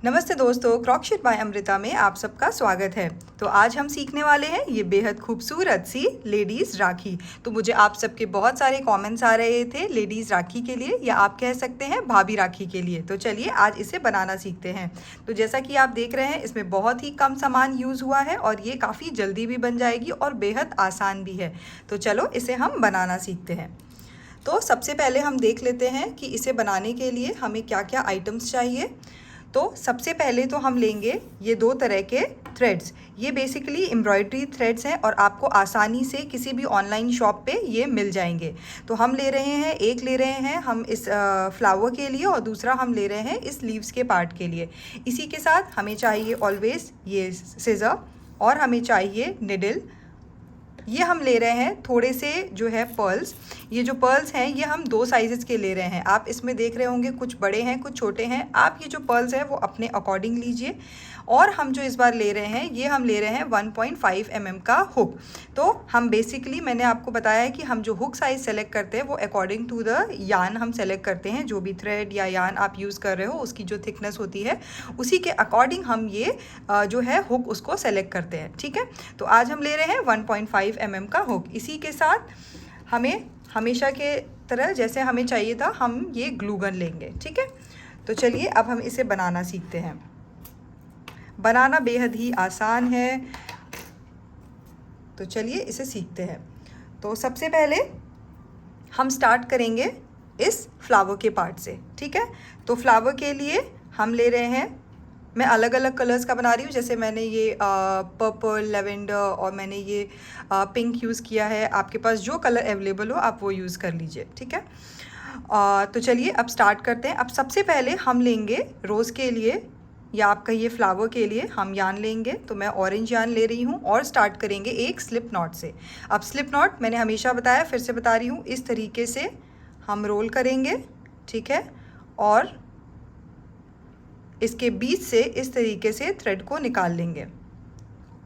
नमस्ते दोस्तों, क्रॉकशिट बाय अमृता में आप सबका स्वागत है। तो आज हम सीखने वाले हैं ये बेहद खूबसूरत सी लेडीज़ राखी। तो मुझे आप सबके बहुत सारे कमेंट्स आ रहे थे लेडीज़ राखी के लिए, या आप कह सकते हैं भाभी राखी के लिए। तो चलिए आज इसे बनाना सीखते हैं। तो जैसा कि आप देख रहे हैं, इसमें बहुत ही कम सामान यूज़ हुआ है और ये काफ़ी जल्दी भी बन जाएगी और बेहद आसान भी है। तो चलो इसे हम बनाना सीखते हैं। तो सबसे पहले हम देख लेते हैं कि इसे बनाने के लिए हमें क्या क्या आइटम्स चाहिए। तो सबसे पहले तो हम लेंगे ये 2 तरह के थ्रेड्स। ये बेसिकली एम्ब्रॉयडरी थ्रेड्स हैं और आपको आसानी से किसी भी ऑनलाइन शॉप पे ये मिल जाएंगे। तो हम ले रहे हैं, एक ले रहे हैं हम इस फ्लावर के लिए और दूसरा हम ले रहे हैं इस लीव्स के पार्ट के लिए। इसी के साथ हमें चाहिए ऑलवेज ये सिज़र और हमें चाहिए निडल। ये हम ले रहे हैं थोड़े से जो है पर्ल्स। ये जो पर्ल्स हैं ये हम 2 साइज़ेस के ले रहे हैं। आप इसमें देख रहे होंगे कुछ बड़े हैं कुछ छोटे हैं। आप ये जो पर्ल्स हैं वो अपने अकॉर्डिंग लीजिए। और हम जो इस बार ले रहे हैं ये हम ले रहे हैं 1.5 mm का हुक। तो हम बेसिकली मैंने आपको बताया है कि हम जो हुक साइज़ सेलेक्ट करते हैं वो अकॉर्डिंग टू द यान हम सेलेक्ट करते हैं। जो भी थ्रेड या यान आप यूज़ कर रहे हो उसकी जो थिकनेस होती है उसी के अकॉर्डिंग हम ये जो है हुक उसको सेलेक्ट करते हैं। ठीक है, तो आज हम ले रहे हैं 1.5 mm का हुक। इसी के साथ हमें हमेशा के तरह जैसे हमें चाहिए था हम ये ग्लू गन लेंगे। ठीक है, तो चलिए अब हम इसे बनाना सीखते हैं। बनाना बेहद ही आसान है, तो चलिए इसे सीखते हैं। तो सबसे पहले हम स्टार्ट करेंगे इस फ्लावर के पार्ट से। ठीक है, तो फ्लावर के लिए हम ले रहे हैं, मैं अलग अलग कलर्स का बना रही हूँ। जैसे मैंने ये पर्पल, लेवेंडर और मैंने ये पिंक यूज़ किया है। आपके पास जो कलर अवेलेबल हो आप वो यूज़ कर लीजिए। ठीक है, तो चलिए अब स्टार्ट करते हैं। अब सबसे पहले हम लेंगे रोज़ के लिए या आप कहिए फ्लावर के लिए हम यान लेंगे। तो मैं ऑरेंज यान ले रही हूँ और स्टार्ट करेंगे एक स्लिप नॉट से। अब स्लिप नॉट मैंने हमेशा बताया, फिर से बता रही हूँ, इस तरीके से हम रोल करेंगे। ठीक है, और इसके बीच से इस तरीके से थ्रेड को निकाल लेंगे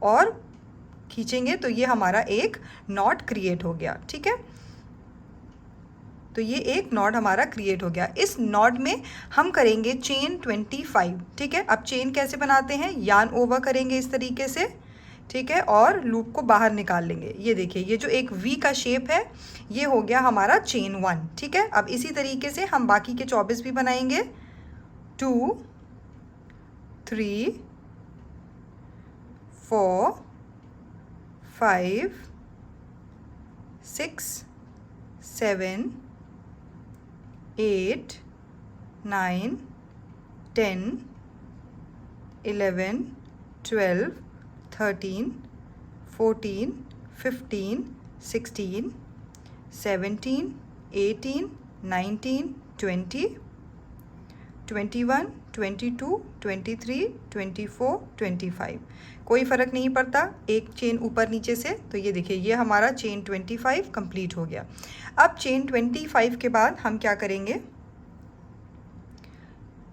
और खींचेंगे तो ये हमारा एक नॉट क्रिएट हो गया। ठीक है, तो ये एक नॉट हमारा क्रिएट हो गया। इस नॉट में हम करेंगे चेन 25। ठीक है, अब चेन कैसे बनाते हैं, यान ओवर करेंगे इस तरीके से। ठीक है, और लूप को बाहर निकाल लेंगे। ये देखिए, ये जो एक वी का शेप है ये हो गया हमारा चेन 1। ठीक है, अब इसी तरीके से हम बाकी के 24 भी बनाएंगे। 2 3 4 5 6 7 8 9 10 11 12 13 14 15 16 17 18 19 20 21 22 23 24 25। कोई फ़र्क नहीं पड़ता, एक चेन ऊपर नीचे से। तो ये देखिए, ये हमारा चेन 25 कंप्लीट हो गया। अब चेन 25 के बाद हम क्या करेंगे,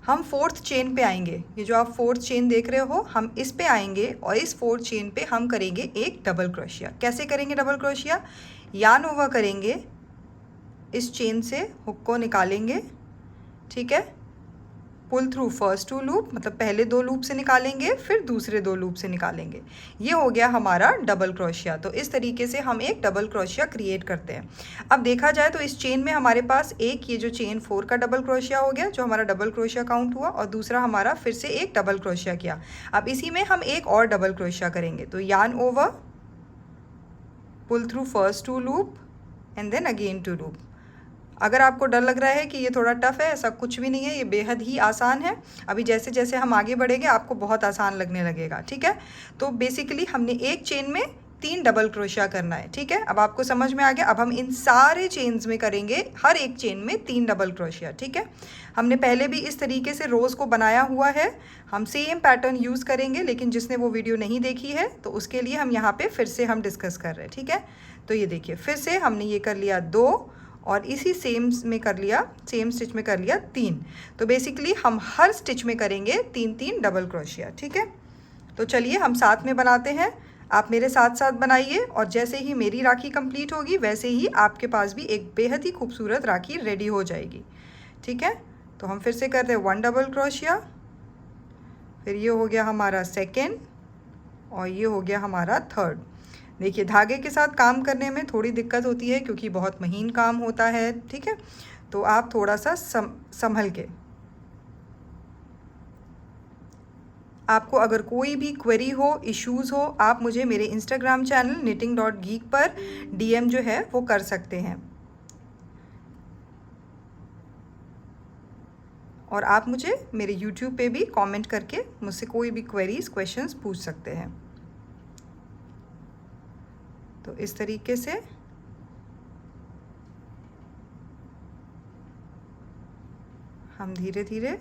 हम 4th चेन पे आएंगे। ये जो आप 4th चेन देख रहे हो हम इस पे आएंगे और इस 4th चेन पे हम करेंगे एक डबल क्रोशिया। कैसे करेंगे डबल क्रोशिया, यान ओवर करेंगे, इस चेन से हुक को निकालेंगे। ठीक है, पुल थ्रू फर्स्ट 2 लूप, मतलब पहले 2 लूप से निकालेंगे फिर दूसरे 2 लूप से निकालेंगे। ये हो गया हमारा डबल क्रोशिया। तो इस तरीके से हम एक डबल क्रोशिया क्रिएट करते हैं। अब देखा जाए तो इस चेन में हमारे पास एक ये जो चेन 4 का डबल क्रोशिया हो गया जो हमारा डबल क्रोशिया काउंट हुआ, और दूसरा हमारा फिर से एक डबल क्रोशिया किया। अब इसी में हम एक और डबल क्रोशिया करेंगे। तो yarn over, pull through first 2 loop and then again 2 loop. अगर आपको डर लग रहा है कि ये थोड़ा टफ है, ऐसा कुछ भी नहीं है, ये बेहद ही आसान है। अभी जैसे जैसे हम आगे बढ़ेंगे आपको बहुत आसान लगने लगेगा। ठीक है, तो बेसिकली हमने एक चेन में 3 डबल क्रोशिया करना है। ठीक है, अब आपको समझ में आ गया। अब हम इन सारे चेन्स में करेंगे हर एक चेन में 3 डबल क्रोशिया। ठीक है, हमने पहले भी इस तरीके से रोज़ को बनाया हुआ है। हम सेम पैटर्न यूज़ करेंगे, लेकिन जिसने वो वीडियो नहीं देखी है तो उसके लिए हम यहाँ पर फिर से हम डिस्कस कर रहे हैं। ठीक है, तो ये देखिए, फिर से हमने ये कर लिया 2 और इसी सेम में कर लिया, सेम स्टिच में कर लिया 3। तो बेसिकली हम हर स्टिच में करेंगे 3-3 डबल क्रोशिया। ठीक है, तो चलिए हम साथ में बनाते हैं। आप मेरे साथ साथ बनाइए और जैसे ही मेरी राखी कंप्लीट होगी वैसे ही आपके पास भी एक बेहद ही खूबसूरत राखी रेडी हो जाएगी। ठीक है, तो हम फिर से करते हैं 1 डबल क्रोशिया, फिर ये हो गया हमारा सेकेंड और ये हो गया हमारा थर्ड। देखिए धागे के साथ काम करने में थोड़ी दिक्कत होती है क्योंकि बहुत महीन काम होता है, ठीक है। तो आप थोड़ा सा संभल के। आपको अगर कोई भी क्वेरी हो, इश्यूज़ हो, आप मुझे मेरे इंस्टाग्राम चैनल knitting.geek पर DM जो है वो कर सकते हैं, और आप मुझे मेरे YouTube पे भी कमेंट करके मुझसे कोई भी क्वेरीज, क्वेश्चंस पूछ सकते हैं। तो इस तरीके से हम धीरे धीरे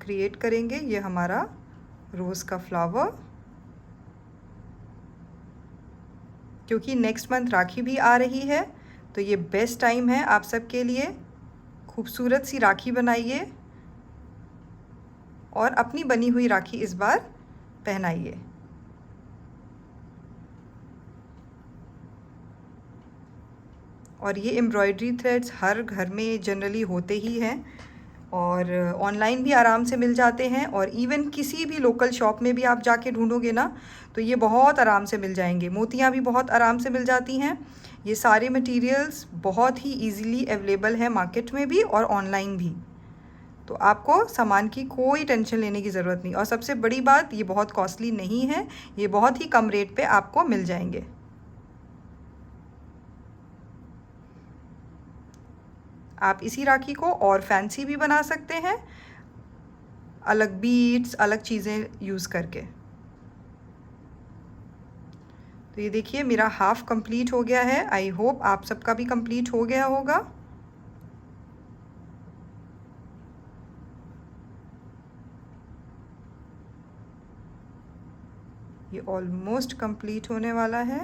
क्रिएट करेंगे ये हमारा रोज़ का फ्लावर। क्योंकि नेक्स्ट मंथ राखी भी आ रही है तो ये बेस्ट टाइम है आप सबके लिए। खूबसूरत सी राखी बनाइए और अपनी बनी हुई राखी इस बार पहनाइए। और ये एम्ब्रॉयडरी थ्रेड्स हर घर में जनरली होते ही हैं और ऑनलाइन भी आराम से मिल जाते हैं, और इवन किसी भी लोकल शॉप में भी आप जाके ढूंढोगे ना तो ये बहुत आराम से मिल जाएंगे। मोतियाँ भी बहुत आराम से मिल जाती हैं। ये सारे मटेरियल्स बहुत ही इजीली अवेलेबल है मार्केट में भी और ऑनलाइन भी। तो आपको सामान की कोई टेंशन लेने की ज़रूरत नहीं। और सबसे बड़ी बात, ये बहुत कॉस्टली नहीं है, ये बहुत ही कम रेट पे आपको मिल जाएंगे। आप इसी राखी को और फैंसी भी बना सकते हैं, अलग बीड्स, अलग चीज़ें यूज़ करके। तो ये देखिए मेरा हाफ कंप्लीट हो गया है। आई होप आप सबका भी कंप्लीट हो गया होगा। ये ऑलमोस्ट कंप्लीट होने वाला है।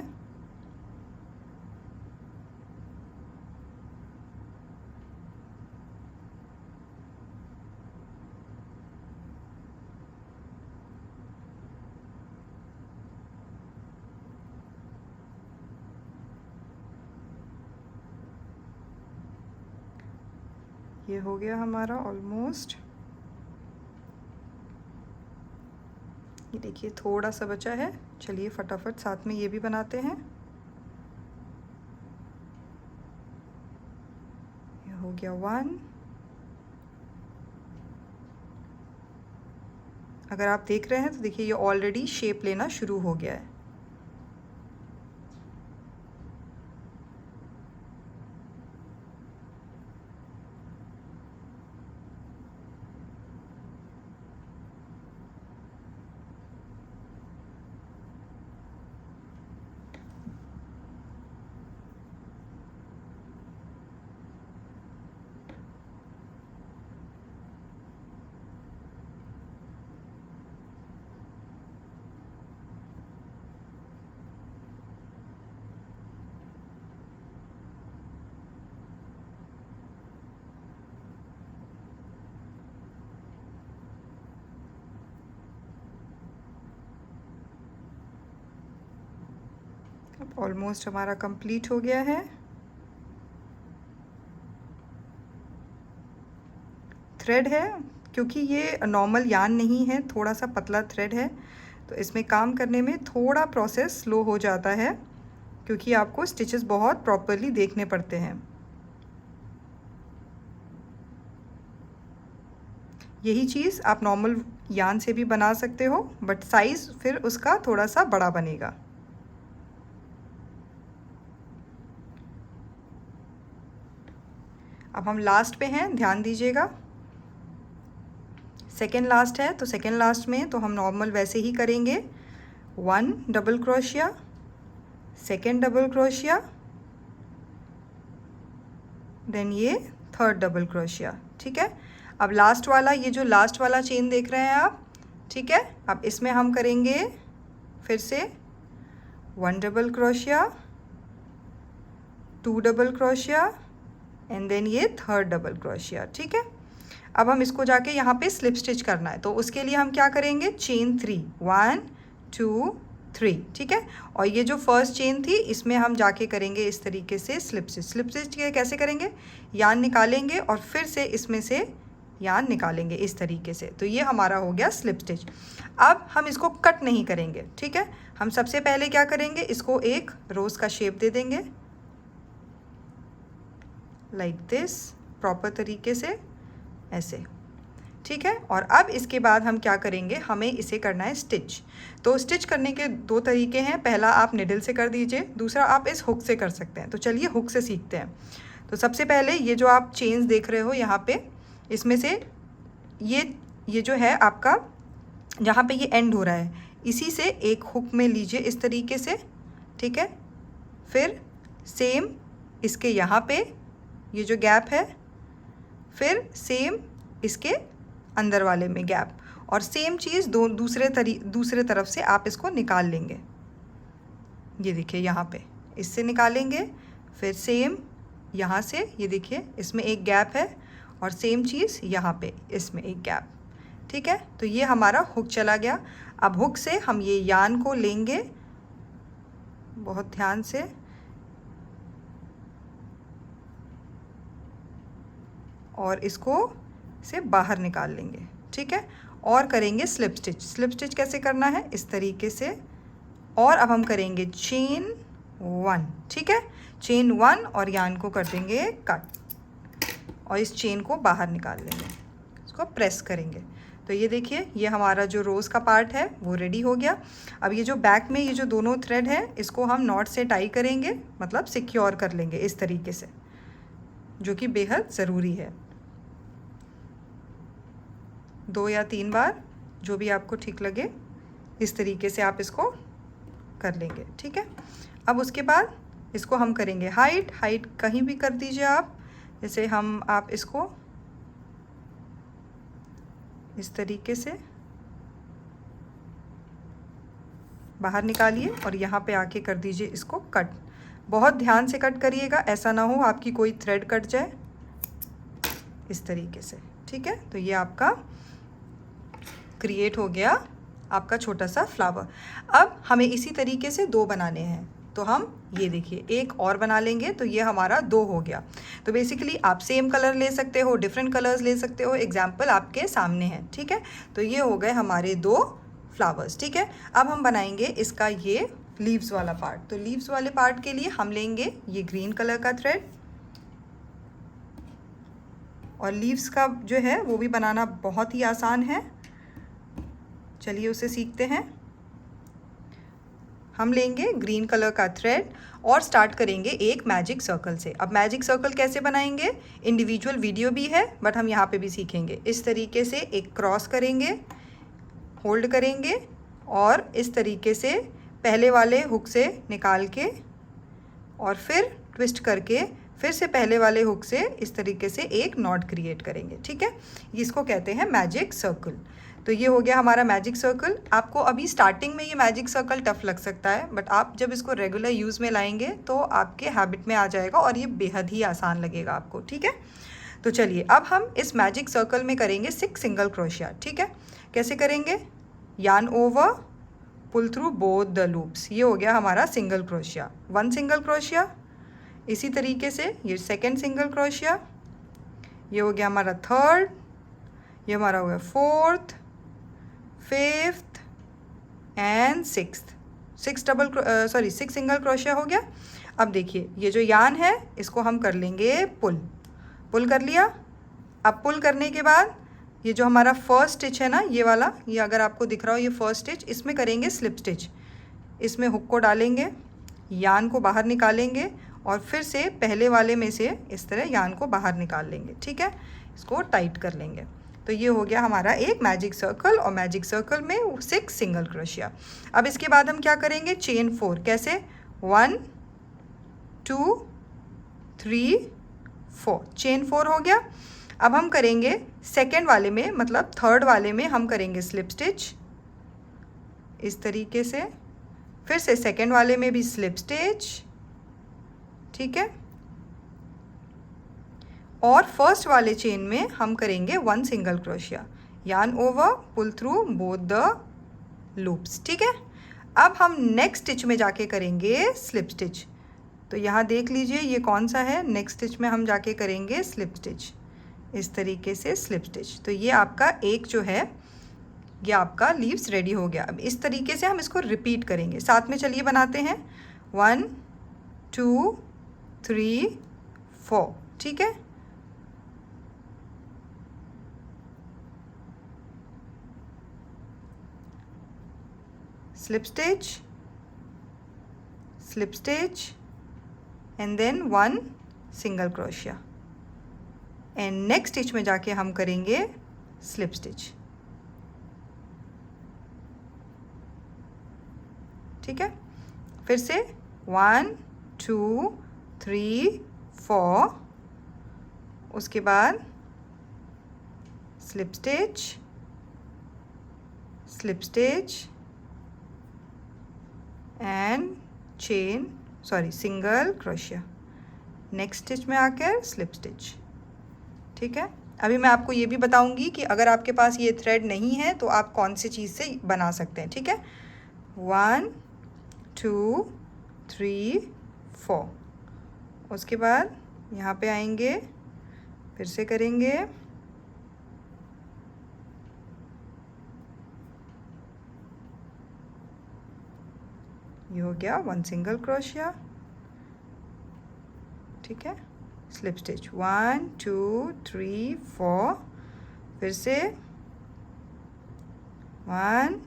ये हो गया हमारा ऑलमोस्ट। ये देखिए थोड़ा सा बचा है, चलिए फटाफट साथ में ये भी बनाते हैं। ये हो गया 1। अगर आप देख रहे हैं तो देखिए ये ऑलरेडी शेप लेना शुरू हो गया है। अब ऑलमोस्ट हमारा कंप्लीट हो गया है। थ्रेड है, क्योंकि ये नॉर्मल यार्न नहीं है, थोड़ा सा पतला थ्रेड है, तो इसमें काम करने में थोड़ा प्रोसेस स्लो हो जाता है क्योंकि आपको स्टिचेस बहुत प्रॉपरली देखने पड़ते हैं। यही चीज़ आप नॉर्मल यार्न से भी बना सकते हो, बट साइज़ फिर उसका थोड़ा सा बड़ा बनेगा। अब हम लास्ट पे हैं, ध्यान दीजिएगा। सेकेंड लास्ट है, तो सेकेंड लास्ट में तो हम नॉर्मल वैसे ही करेंगे। 1 double crochet, second double crochet, then ये थर्ड डबल क्रोशिया, ठीक है। अब लास्ट वाला, ये जो लास्ट वाला चेन देख रहे हैं आप, ठीक है, अब इसमें हम करेंगे फिर से 1 double crochet, 2 double crochet and then ये थर्ड डबल क्रोशिया, ठीक है। अब हम इसको जाके यहाँ पे स्लिप स्टिच करना है, तो उसके लिए हम क्या करेंगे, चेन 3, 1 2 3, ठीक है। और ये जो फर्स्ट चेन थी इसमें हम जाके करेंगे इस तरीके से स्लिप स्टिच। स्लिप स्टिच कैसे करेंगे, यार्न निकालेंगे और फिर से इसमें से यान निकालेंगे इस तरीके से। तो ये हमारा हो गया स्लिप स्टिच। अब हम इसको कट नहीं करेंगे, ठीक है। हम सबसे पहले क्या करेंगे, इसको एक रोज का शेप दे देंगे लाइक दिस, प्रॉपर तरीके से ऐसे, ठीक है। और अब इसके बाद हम क्या करेंगे, हमें इसे करना है स्टिच। तो स्टिच करने के दो तरीके हैं, पहला आप निडल से कर दीजिए, दूसरा आप इस हुक से कर सकते हैं। तो चलिए हुक से सीखते हैं। तो सबसे पहले ये जो आप चेन्स देख रहे हो यहाँ पे, इसमें से ये जो है आपका, जहाँ पे ये एंड हो रहा है, इसी से एक हुक में लीजिए इस तरीके से, ठीक है। फिर सेम इसके यहाँ पे ये जो गैप है, फिर सेम इसके अंदर वाले में गैप, और सेम चीज़ दूसरे तरफ से आप इसको निकाल लेंगे। ये देखिए यहाँ पे इससे निकालेंगे, फिर सेम यहाँ से, ये देखिए इसमें एक गैप है, और सेम चीज़ यहाँ पे इसमें एक गैप, ठीक है। तो ये हमारा हुक चला गया। अब हुक से हम ये यान को लेंगे बहुत ध्यान से, और इसको से बाहर निकाल लेंगे, ठीक है। और करेंगे स्लिप स्टिच। स्लिप स्टिच कैसे करना है, इस तरीके से। और अब हम करेंगे चेन 1, ठीक है। चेन 1 और यान को कर देंगे कट, और इस चेन को बाहर निकाल लेंगे, इसको प्रेस करेंगे। तो ये देखिए ये हमारा जो रोज़ का पार्ट है वो रेडी हो गया। अब ये जो बैक में ये जो दोनों थ्रेड है, इसको हम नॉट से टाई करेंगे, मतलब सिक्योर कर लेंगे इस तरीके से, जो कि बेहद ज़रूरी है। 2 या 3 बार, जो भी आपको ठीक लगे, इस तरीके से आप इसको कर लेंगे, ठीक है। अब उसके बाद इसको हम करेंगे हाइट कहीं भी कर दीजिए आप, जैसे आप इसको इस तरीके से बाहर निकालिए, और यहाँ पे आके कर दीजिए इसको कट। बहुत ध्यान से कट करिएगा, ऐसा ना हो आपकी कोई थ्रेड कट जाए, इस तरीके से, ठीक है। तो ये आपका क्रिएट हो गया आपका छोटा सा फ्लावर। अब हमें इसी तरीके से 2 बनाने हैं, तो हम ये देखिए एक और बना लेंगे, तो ये हमारा 2 हो गया। तो बेसिकली आप सेम कलर ले सकते हो, डिफरेंट कलर्स ले सकते हो, एग्जाम्पल आपके सामने है, ठीक है। तो ये हो गए हमारे 2 फ्लावर्स, ठीक है। अब हम बनाएंगे इसका ये लीव्स वाला पार्ट। तो लीव्स वाले पार्ट के लिए हम लेंगे ये ग्रीन कलर का थ्रेड, और लीव्स का जो है वो भी बनाना बहुत ही आसान है, चलिए उसे सीखते हैं। हम लेंगे ग्रीन कलर का थ्रेड और स्टार्ट करेंगे एक मैजिक सर्कल से। अब मैजिक सर्कल कैसे बनाएंगे, इंडिविजुअल वीडियो भी है, बट हम यहाँ पे भी सीखेंगे। इस तरीके से एक क्रॉस करेंगे, होल्ड करेंगे, और इस तरीके से पहले वाले हुक से निकाल के, और फिर ट्विस्ट करके फिर से पहले वाले हुक से इस तरीके से एक नॉट क्रिएट करेंगे, ठीक है। इसको कहते हैं मैजिक सर्कल। तो ये हो गया हमारा मैजिक सर्कल। आपको अभी स्टार्टिंग में ये मैजिक सर्कल टफ लग सकता है, बट आप जब इसको रेगुलर यूज़ में लाएंगे तो आपके हैबिट में आ जाएगा, और ये बेहद ही आसान लगेगा आपको, ठीक है। तो चलिए अब हम इस मैजिक सर्कल में करेंगे 6 सिंगल क्रोशिया, ठीक है। कैसे करेंगे, yarn over, pull through both the loops, ये हो गया हमारा सिंगल क्रोशिया, 1 सिंगल क्रोशिया। इसी तरीके से ये 2nd सिंगल क्रोशिया, ये हो गया हमारा 3rd, ये हमारा हो गया 4th, 5th and 6th। 6 single crochet हो गया। अब देखिए ये जो यान है इसको हम कर लेंगे पुल कर लिया। अब पुल करने के बाद ये जो हमारा फर्स्ट स्टिच है ना, ये वाला, ये अगर आपको दिख रहा हो ये फर्स्ट स्टिच, इसमें करेंगे स्लिप स्टिच। इसमें हुक को डालेंगे, यान को बाहर निकालेंगे, और फिर से पहले वाले में से इस तरह यान को बाहर निकाल लेंगे, ठीक है। इसको टाइट कर लेंगे। तो ये हो गया हमारा एक मैजिक सर्कल, और मैजिक सर्कल में 6 सिंगल क्रोशिया। अब इसके बाद हम क्या करेंगे, चेन 4। कैसे, 1 2 3 4, चेन 4 हो गया। अब हम करेंगे सेकेंड वाले में, मतलब 3rd वाले में हम करेंगे स्लिप स्टिच इस तरीके से, फिर से सेकेंड वाले में भी स्लिप स्टिच, ठीक है। और फर्स्ट वाले चेन में हम करेंगे 1 single crochet, yarn over, pull through both the loops, ठीक है। अब हम नेक्स्ट स्टिच में जाके करेंगे स्लिप स्टिच। तो यहाँ देख लीजिए ये कौन सा है, नेक्स्ट स्टिच में हम जाके करेंगे स्लिप स्टिच, इस तरीके से स्लिप स्टिच। तो ये आपका एक जो है ये आपका लीव्स रेडी हो गया। अब इस तरीके से हम इसको रिपीट करेंगे। साथ में चलिए बनाते हैं 1 2 3 4, ठीक है। Slip stitch, slip stitch and then 1 single crochet and next stitch में जाके हम करेंगे स्लिप स्टिच, ठीक है। फिर से 1 2 3 4, उसके बाद slip stitch, slip stitch and single crochet, next stitch में आकर स्लिप स्टिच, ठीक है। अभी मैं आपको ये भी बताऊंगी कि अगर आपके पास ये थ्रेड नहीं है तो आप कौन सी चीज़ से बना सकते हैं, ठीक है। 1 2 3 4, उसके बाद यहाँ पे आएंगे, फिर से करेंगे, ये हो गया 1 सिंगल क्रोशिया, ठीक है। स्लिप स्टिच 1 2 3 4, फिर से 1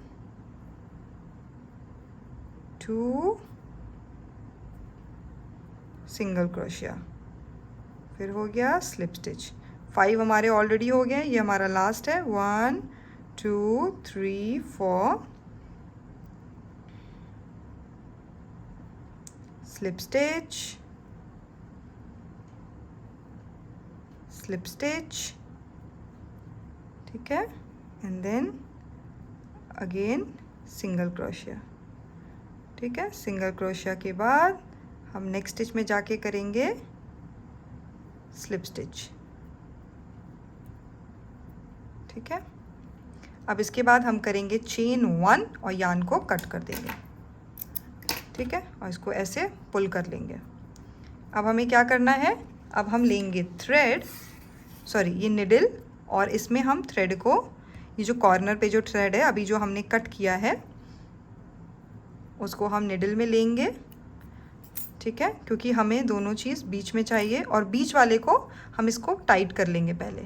2 सिंगल क्रोशिया, फिर हो गया स्लिप स्टिच। 5 हमारे ऑलरेडी हो गए, ये हमारा लास्ट है। 1 2 3 4, स्लिप स्टिच, स्लिप स्टिच, ठीक है, and then again single crochet, ठीक है। सिंगल क्रोशिया के बाद हम नेक्स्ट स्टिच में जाके करेंगे स्लिप स्टिच, ठीक है। अब इसके बाद हम करेंगे चेन 1 और यार्न को कट कर देंगे, ठीक है, और इसको ऐसे पुल कर लेंगे। अब हमें क्या करना है, अब हम लेंगे थ्रेड, ये निडल, और इसमें हम थ्रेड को, ये जो कॉर्नर पे जो थ्रेड है अभी जो हमने कट किया है उसको हम निडल में लेंगे, ठीक है, क्योंकि हमें दोनों चीज़ बीच में चाहिए और बीच वाले को हम इसको टाइट कर लेंगे पहले,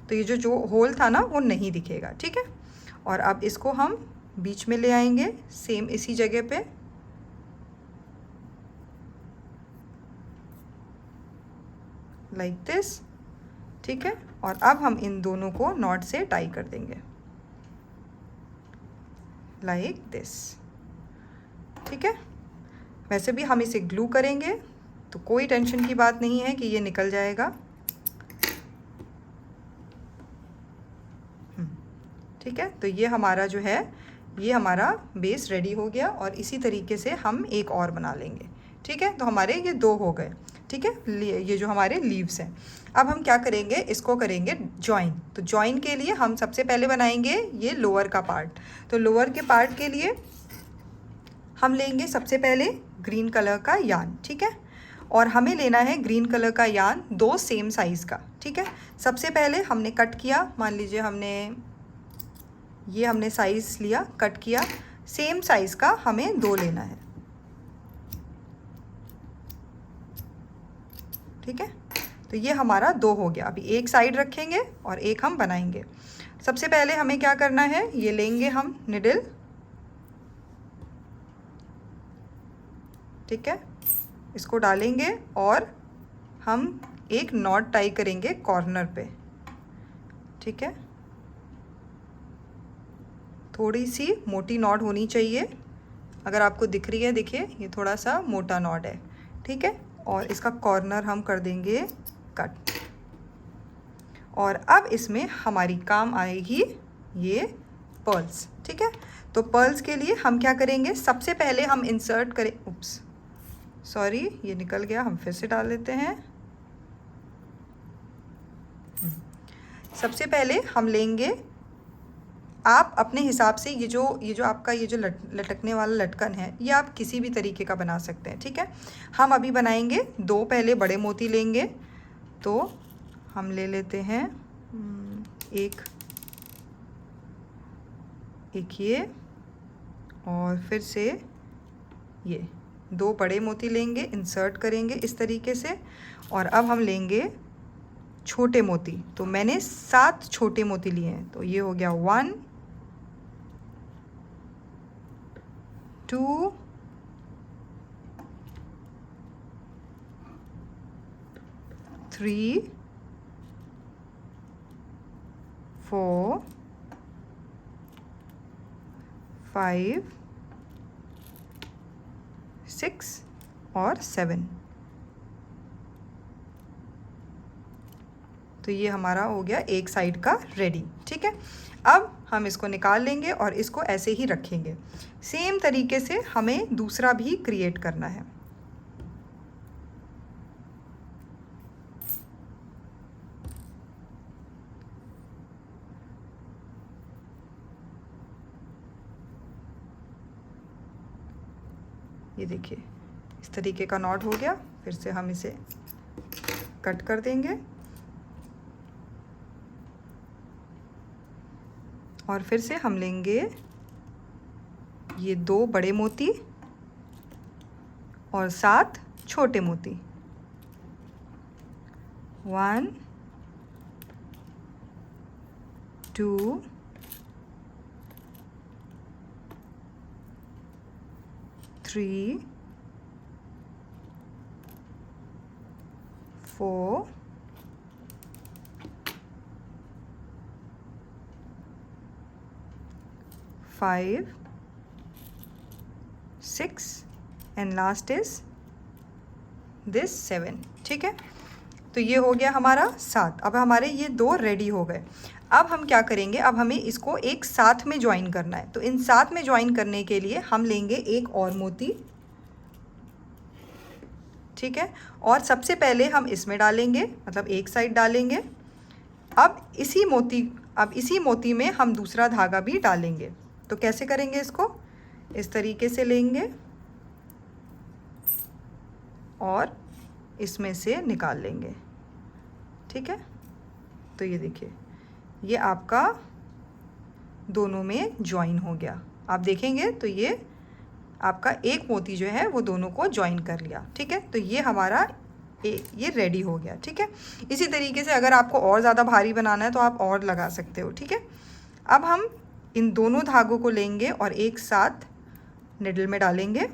तो ये जो होल था ना वो नहीं दिखेगा, ठीक है। और अब इसको हम बीच में ले आएंगे सेम इसी जगह पे, लाइक दिस, ठीक है। और अब हम इन दोनों को नॉट से टाई कर देंगे लाइक दिस, ठीक है। वैसे भी हम इसे ग्लू करेंगे तो कोई टेंशन की बात नहीं है कि ये निकल जाएगा, ठीक है। तो ये हमारा जो है ये हमारा बेस रेडी हो गया और इसी तरीके से हम एक और बना लेंगे, ठीक है। तो हमारे ये 2 हो गए, ठीक है, ये जो हमारे लीव्स हैं। अब हम क्या करेंगे, इसको करेंगे जॉइन। तो जॉइन के लिए हम सबसे पहले बनाएंगे ये लोअर का पार्ट। तो लोअर के पार्ट के लिए हम लेंगे सबसे पहले ग्रीन कलर का यार्न, ठीक है, और हमें लेना है ग्रीन कलर का यार्न 2 सेम साइज़ का, ठीक है। सबसे पहले हमने कट किया, मान लीजिए हमने साइज़ लिया, कट किया, सेम साइज़ का हमें 2 लेना है, ठीक है। तो ये हमारा 2 हो गया। अभी एक साइड रखेंगे और एक हम बनाएंगे। सबसे पहले हमें क्या करना है, ये लेंगे हम निडल, ठीक है, इसको डालेंगे और हम एक नॉट टाई करेंगे कॉर्नर पे, ठीक है। थोड़ी सी मोटी नॉट होनी चाहिए, अगर आपको दिख रही है, देखिए ये थोड़ा सा मोटा नॉट है, ठीक है। और इसका कॉर्नर हम कर देंगे कट। और अब इसमें हमारी काम आएगी ये पर्ल्स, ठीक है। तो पर्ल्स के लिए हम क्या करेंगे, सबसे पहले हम इंसर्ट करें, ये निकल गया, हम फिर से डाल लेते हैं। सबसे पहले हम लेंगे, आप अपने हिसाब से ये जो आपका ये जो लटकने वाला लटकन है ये आप किसी भी तरीके का बना सकते हैं, ठीक है। हम अभी बनाएंगे 2 पहले बड़े मोती लेंगे, तो हम ले लेते हैं एक ये, और फिर से ये 2 बड़े मोती लेंगे, इंसर्ट करेंगे इस तरीके से। और अब हम लेंगे छोटे मोती। तो मैंने 7 छोटे मोती लिए हैं। तो ये हो गया 1 2 3 4 5 6 और 7। तो ये हमारा हो गया एक साइड का रेडी। ठीक है, अब हम इसको निकाल लेंगे और इसको ऐसे ही रखेंगे। सेम तरीके से हमें दूसरा भी क्रिएट करना है। ये देखिए इस तरीके का नॉट हो गया। फिर से हम इसे कट कर देंगे और फिर से हम लेंगे ये 2 बड़े मोती और 7 छोटे मोती। 1 2 3 4 5 6 एंड लास्ट इज दिस 7। ठीक है, तो ये हो गया हमारा 7। अब हमारे ये 2 रेडी हो गए। अब हम क्या करेंगे, अब हमें इसको एक साथ में ज्वाइन करना है। तो इन साथ में ज्वाइन करने के लिए हम लेंगे एक और मोती। ठीक है, और सबसे पहले हम इसमें डालेंगे, मतलब एक साइड डालेंगे। अब इसी मोती में हम दूसरा धागा भी डालेंगे। तो कैसे करेंगे इसको, इस तरीके से लेंगे और इसमें से निकाल लेंगे। ठीक है, तो ये देखिए ये आपका दोनों में ज्वाइन हो गया। आप देखेंगे तो ये आपका एक मोती जो है वो दोनों को ज्वाइन कर लिया। ठीक है, तो ये हमारा ये रेडी हो गया। ठीक है, इसी तरीके से अगर आपको और ज़्यादा भारी बनाना है तो आप और लगा सकते हो। ठीक है, अब हम इन दोनों धागों को लेंगे और एक साथ निडल में डालेंगे।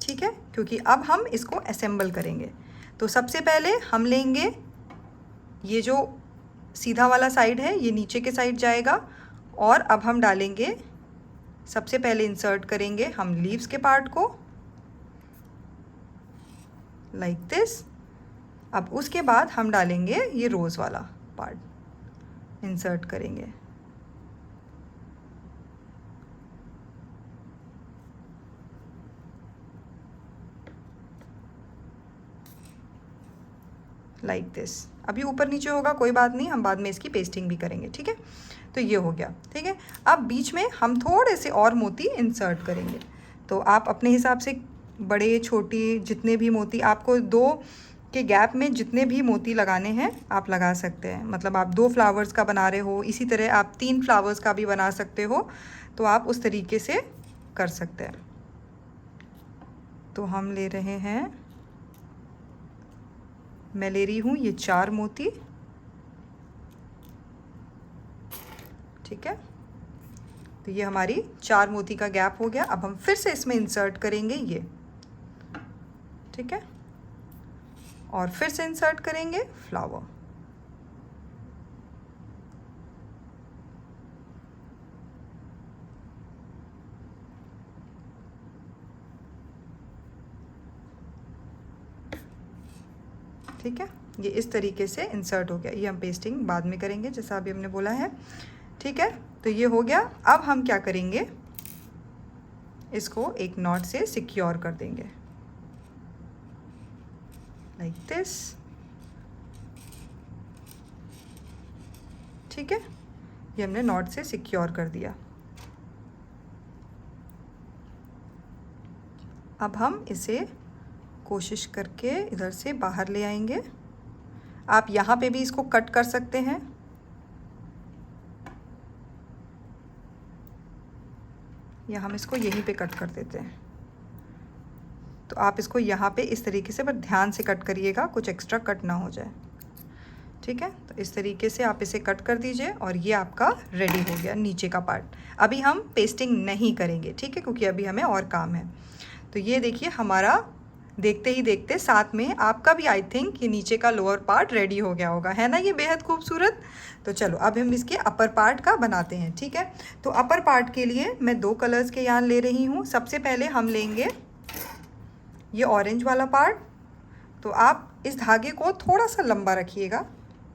ठीक है, क्योंकि अब हम इसको असेंबल करेंगे। तो सबसे पहले हम लेंगे ये जो सीधा वाला साइड है, ये नीचे के साइड जाएगा। और अब हम डालेंगे, सबसे पहले इंसर्ट करेंगे हम लीव्स के पार्ट को लाइक दिस। अब उसके बाद हम डालेंगे ये रोज़ वाला पार्ट, इंसर्ट करेंगे। Like this. अभी ऊपर नीचे होगा, कोई बात नहीं, हम बाद में इसकी पेस्टिंग भी करेंगे। ठीक है, तो ये हो गया। ठीक है, अब बीच में हम थोड़े से और मोती इंसर्ट करेंगे। तो आप अपने हिसाब से बड़े छोटे जितने भी मोती, आपको 2 के गैप में जितने भी मोती लगाने हैं आप लगा सकते हैं। मतलब आप 2 फ्लावर्स का बना रहे हो, इसी तरह आप 3 फ्लावर्स का भी बना सकते हो। तो आप उस तरीके से कर सकते हैं। तो हम ले रहे हैं, मैं ले रही हूँ ये 4 मोती। ठीक है, तो ये हमारी 4 मोती का गैप हो गया। अब हम फिर से इसमें इंसर्ट करेंगे ये। ठीक है, और फिर से इंसर्ट करेंगे फ्लावर। ठीक है, ये इस तरीके से इंसर्ट हो गया। ये हम पेस्टिंग बाद में करेंगे जैसा अभी हमने बोला है। ठीक है, तो ये हो गया। अब हम क्या करेंगे, इसको एक नॉट से सिक्योर कर देंगे लाइक दिस। ठीक है, ये हमने नॉट से सिक्योर कर दिया। अब हम इसे कोशिश करके इधर से बाहर ले आएंगे आप यहाँ पे भी इसको कट कर सकते हैं। या हम इसको यहीं पे कट कर देते हैं। तो आप इसको यहाँ पे इस तरीके से, पर ध्यान से कट करिएगा, कुछ एक्स्ट्रा कट ना हो जाए। ठीक है, तो इस तरीके से आप इसे कट कर दीजिए और ये आपका रेडी हो गया नीचे का पार्ट। अभी हम पेस्टिंग नहीं करेंगे, ठीक है, क्योंकि अभी हमें और काम है। तो ये देखिए हमारा देखते ही देखते साथ में आपका भी आई थिंक ये नीचे का लोअर पार्ट रेडी हो गया होगा, है ना, ये बेहद खूबसूरत। तो चलो अब हम इसके अपर पार्ट का बनाते हैं। ठीक है, तो अपर पार्ट के लिए मैं 2 कलर्स के यार्न ले रही हूँ। सबसे पहले हम लेंगे ये ऑरेंज वाला पार्ट। तो आप इस धागे को थोड़ा सा लंबा रखिएगा,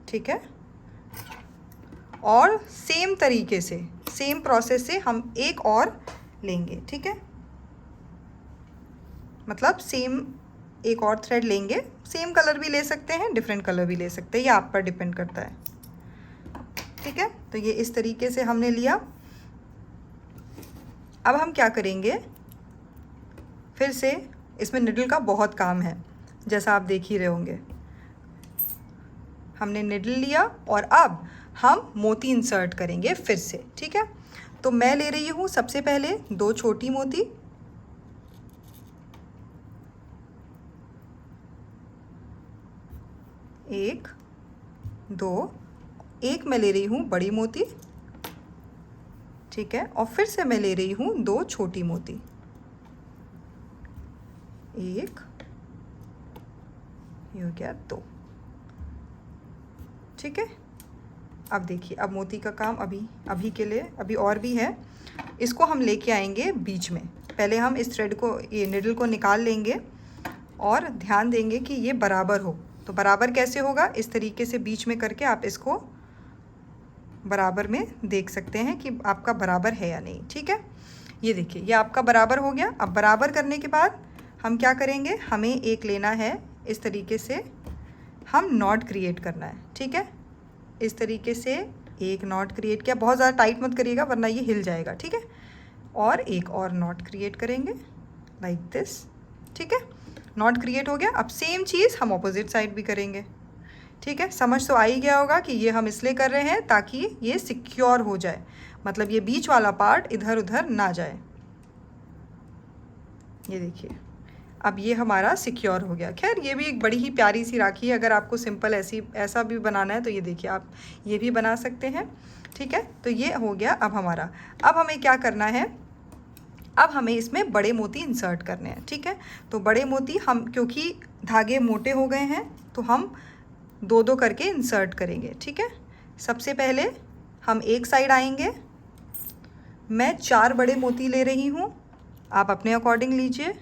ठीक है, और सेम तरीके से, सेम प्रोसेस से हम एक और लेंगे। ठीक है, मतलब सेम एक और थ्रेड लेंगे। सेम कलर भी ले सकते हैं, डिफरेंट कलर भी ले सकते हैं, ये आप पर डिपेंड करता है। ठीक है, तो ये इस तरीके से हमने लिया। अब हम क्या करेंगे, फिर से इसमें निडल का बहुत काम है, जैसा आप देख ही रहे होंगे। हमने निडल लिया और अब हम मोती इंसर्ट करेंगे फिर से। ठीक है, तो मैं ले रही हूँ सबसे पहले 2 छोटी मोती, एक, 2, एक मैं ले रही हूँ बड़ी मोती। ठीक है, और फिर से मैं ले रही हूँ 2 छोटी मोती, एक, ये हो गया 2। ठीक है, अब देखिए, अब मोती का काम अभी के लिए अभी और भी है। इसको हम लेके आएंगे बीच में। पहले हम इस थ्रेड को, ये निडल को निकाल लेंगे और ध्यान देंगे कि ये बराबर हो। तो बराबर कैसे होगा, इस तरीके से बीच में करके आप इसको बराबर में देख सकते हैं कि आपका बराबर है या नहीं। ठीक है, ये देखिए ये आपका बराबर हो गया। अब बराबर करने के बाद हम क्या करेंगे, हमें एक लेना है, इस तरीके से हम नॉट क्रिएट करना है। ठीक है, इस तरीके से एक नॉट क्रिएट किया, बहुत ज़्यादा टाइट मत करिएगा वरना ये हिल जाएगा। ठीक है, और एक और नॉट क्रिएट करेंगे लाइक दिस। ठीक है, नॉट क्रिएट हो गया। अब सेम चीज़ हम ऑपोजिट साइड भी करेंगे। ठीक है, समझ तो आ ही गया होगा कि ये हम इसलिए कर रहे हैं ताकि ये सिक्योर हो जाए, मतलब ये बीच वाला पार्ट इधर उधर ना जाए। ये देखिए अब ये हमारा सिक्योर हो गया। खैर ये भी एक बड़ी ही प्यारी सी राखी है, अगर आपको सिंपल ऐसा भी बनाना है तो ये देखिए आप ये भी बना सकते हैं। ठीक है, तो ये हो गया अब हमारा। अब हमें क्या करना है, अब हमें इसमें बड़े मोती इंसर्ट करने हैं। ठीक है, तो बड़े मोती हम, क्योंकि धागे मोटे हो गए हैं तो हम 2-2 करके इंसर्ट करेंगे। ठीक है, सबसे पहले हम एक साइड आएंगे। मैं 4 बड़े मोती ले रही हूँ, आप अपने अकॉर्डिंग लीजिए।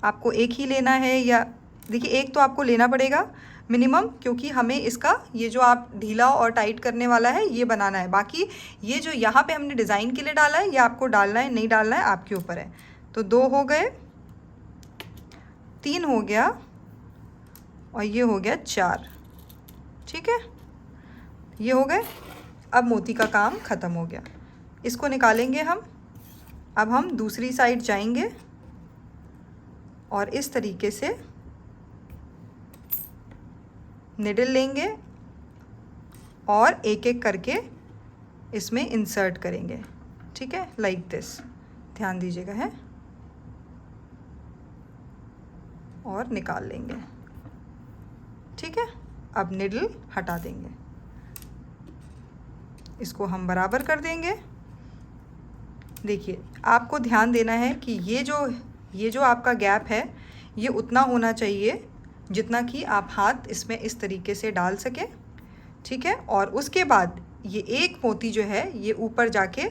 आपको एक ही लेना है या देखिए एक तो आपको लेना पड़ेगा मिनिमम, क्योंकि हमें इसका ये जो आप ढीला और टाइट करने वाला है ये बनाना है। बाकी ये जो यहाँ पे हमने डिज़ाइन के लिए डाला है ये आपको डालना है नहीं डालना है आपके ऊपर है। तो 2 हो गए, 3 हो गया और ये हो गया 4। ठीक है, ये हो गए। अब मोती का काम ख़त्म हो गया, इसको निकालेंगे हम। अब हम दूसरी साइड जाएंगे और इस तरीके से निडल लेंगे और एक एक करके इसमें इंसर्ट करेंगे। ठीक है, लाइक दिस, ध्यान दीजिएगा है, और निकाल लेंगे। ठीक है, अब निडल हटा देंगे, इसको हम बराबर कर देंगे। देखिए आपको ध्यान देना है कि ये जो आपका गैप है ये उतना होना चाहिए जितना कि आप हाथ इसमें इस तरीके से डाल सकें। ठीक है, और उसके बाद ये एक मोती जो है ये ऊपर जाके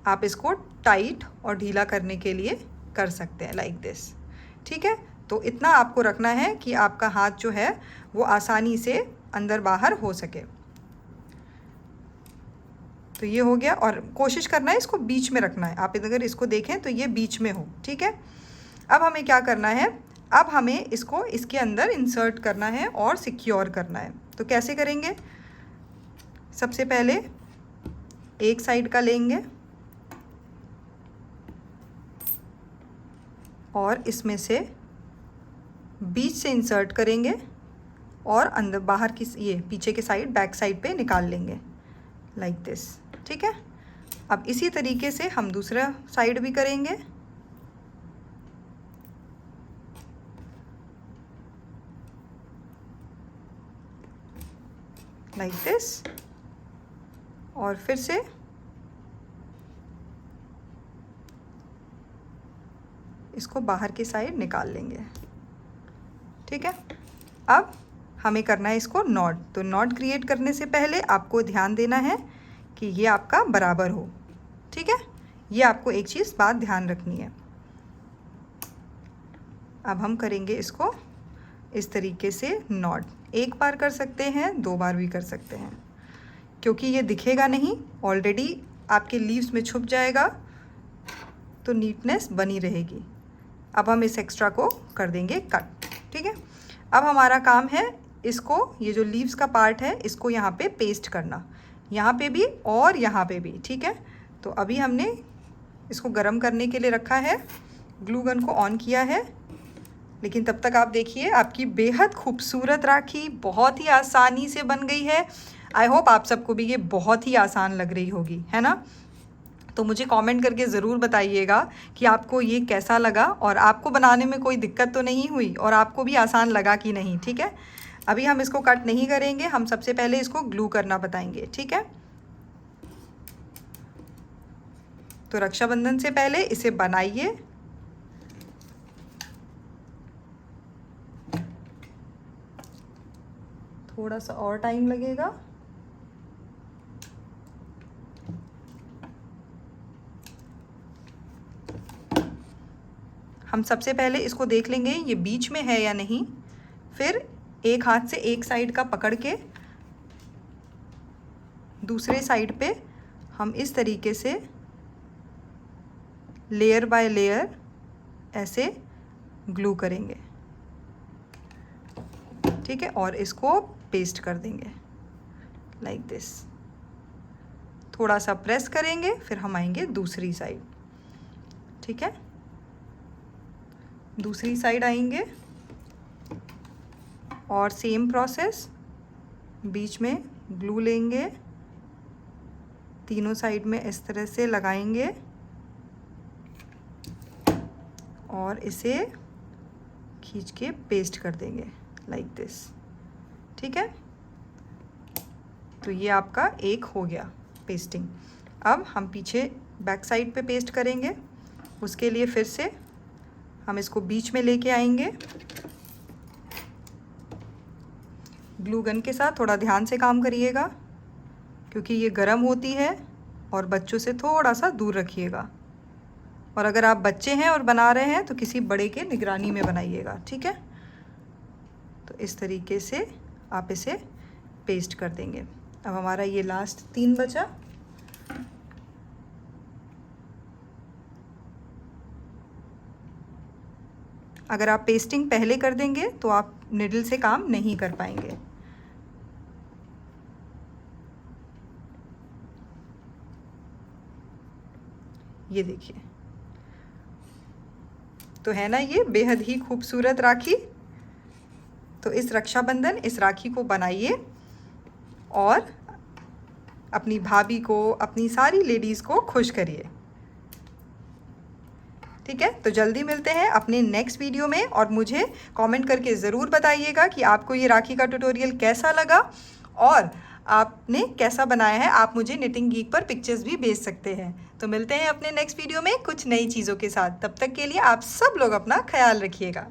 आप इसको टाइट और ढीला करने के लिए कर सकते हैं लाइक दिस। ठीक है, तो इतना आपको रखना है कि आपका हाथ जो है वो आसानी से अंदर बाहर हो सके। तो ये हो गया, और कोशिश करना है इसको बीच में रखना है। आप अगर इसको देखें तो ये बीच में हो। ठीक है, अब हमें क्या करना है, अब हमें इसको इसके अंदर इंसर्ट करना है और सिक्योर करना है। तो कैसे करेंगे, सबसे पहले एक साइड का लेंगे और इसमें से बीच से इंसर्ट करेंगे और अंदर बाहर की ये पीछे के साइड बैक साइड पे निकाल लेंगे लाइक दिस। ठीक है, अब इसी तरीके से हम दूसरा साइड भी करेंगे। लाइक दिस, और फिर से इसको बाहर की साइड निकाल लेंगे। ठीक है, अब हमें करना है इसको नॉट। तो नॉट क्रिएट करने से पहले आपको ध्यान देना है कि ये आपका बराबर हो। ठीक है, ये आपको एक चीज़ बात ध्यान रखनी है। अब हम करेंगे इसको इस तरीके से नॉट। एक बार कर सकते हैं, 2 बार भी कर सकते हैं, क्योंकि ये दिखेगा नहीं, ऑलरेडी आपके लीव्स में छुप जाएगा, तो नीटनेस बनी रहेगी। अब हम इस एक्स्ट्रा को कर देंगे कट। ठीक है, अब हमारा काम है इसको, ये जो लीव्स का पार्ट है इसको यहाँ पे पेस्ट करना, यहाँ पे भी और यहाँ पे भी। ठीक है, तो अभी हमने इसको गर्म करने के लिए रखा है, ग्लू गन को ऑन किया है, लेकिन तब तक आप देखिए आपकी बेहद खूबसूरत राखी बहुत ही आसानी से बन गई है। आई होप आप सबको भी ये बहुत ही आसान लग रही होगी, है ना। तो मुझे कमेंट करके ज़रूर बताइएगा कि आपको ये कैसा लगा और आपको बनाने में कोई दिक्कत तो नहीं हुई और आपको भी आसान लगा कि नहीं। ठीक है, अभी हम इसको कट नहीं करेंगे, हम सबसे पहले इसको ग्लू करना बताएंगे। ठीक है, तो रक्षाबंधन से पहले इसे बनाइए। थोड़ा सा और टाइम लगेगा। हम सबसे पहले इसको देख लेंगे ये बीच में है या नहीं, फिर एक हाथ से एक साइड का पकड़ के दूसरे साइड पे हम इस तरीके से लेयर बाय लेयर ऐसे ग्लू करेंगे। ठीक है, और इसको पेस्ट कर देंगे लाइक दिस। थोड़ा सा प्रेस करेंगे, फिर हम आएंगे दूसरी साइड। ठीक है, दूसरी साइड आएंगे और सेम प्रोसेस, बीच में ग्लू लेंगे, तीनों साइड में इस तरह से लगाएंगे और इसे खींच के पेस्ट कर देंगे लाइक दिस। ठीक है, तो ये आपका एक हो गया पेस्टिंग। अब हम पीछे बैक साइड पे पेस्ट करेंगे, उसके लिए फिर से हम इसको बीच में लेके आएंगे। ग्लू गन के साथ थोड़ा ध्यान से काम करिएगा, क्योंकि ये गर्म होती है, और बच्चों से थोड़ा सा दूर रखिएगा। और अगर आप बच्चे हैं और बना रहे हैं तो किसी बड़े के निगरानी में बनाइएगा। ठीक है, तो इस तरीके से आप इसे पेस्ट कर देंगे। अब हमारा ये लास्ट 3 बचा। अगर आप पेस्टिंग पहले कर देंगे तो आप निडल से काम नहीं कर पाएंगे। ये देखिए, तो है ना ये बेहद ही खूबसूरत राखी। तो इस रक्षाबंधन इस राखी को बनाइए और अपनी भाभी को, अपनी सारी लेडीज़ को खुश करिए। ठीक है, तो जल्दी मिलते हैं अपने नेक्स्ट वीडियो में, और मुझे कमेंट करके ज़रूर बताइएगा कि आपको ये राखी का ट्यूटोरियल कैसा लगा और आपने कैसा बनाया है। आप मुझे निटिंग गीक पर पिक्चर्स भी भेज सकते हैं। तो मिलते हैं अपने नेक्स्ट वीडियो में कुछ नई चीज़ों के साथ। तब तक के लिए आप सब लोग अपना ख्याल रखिएगा।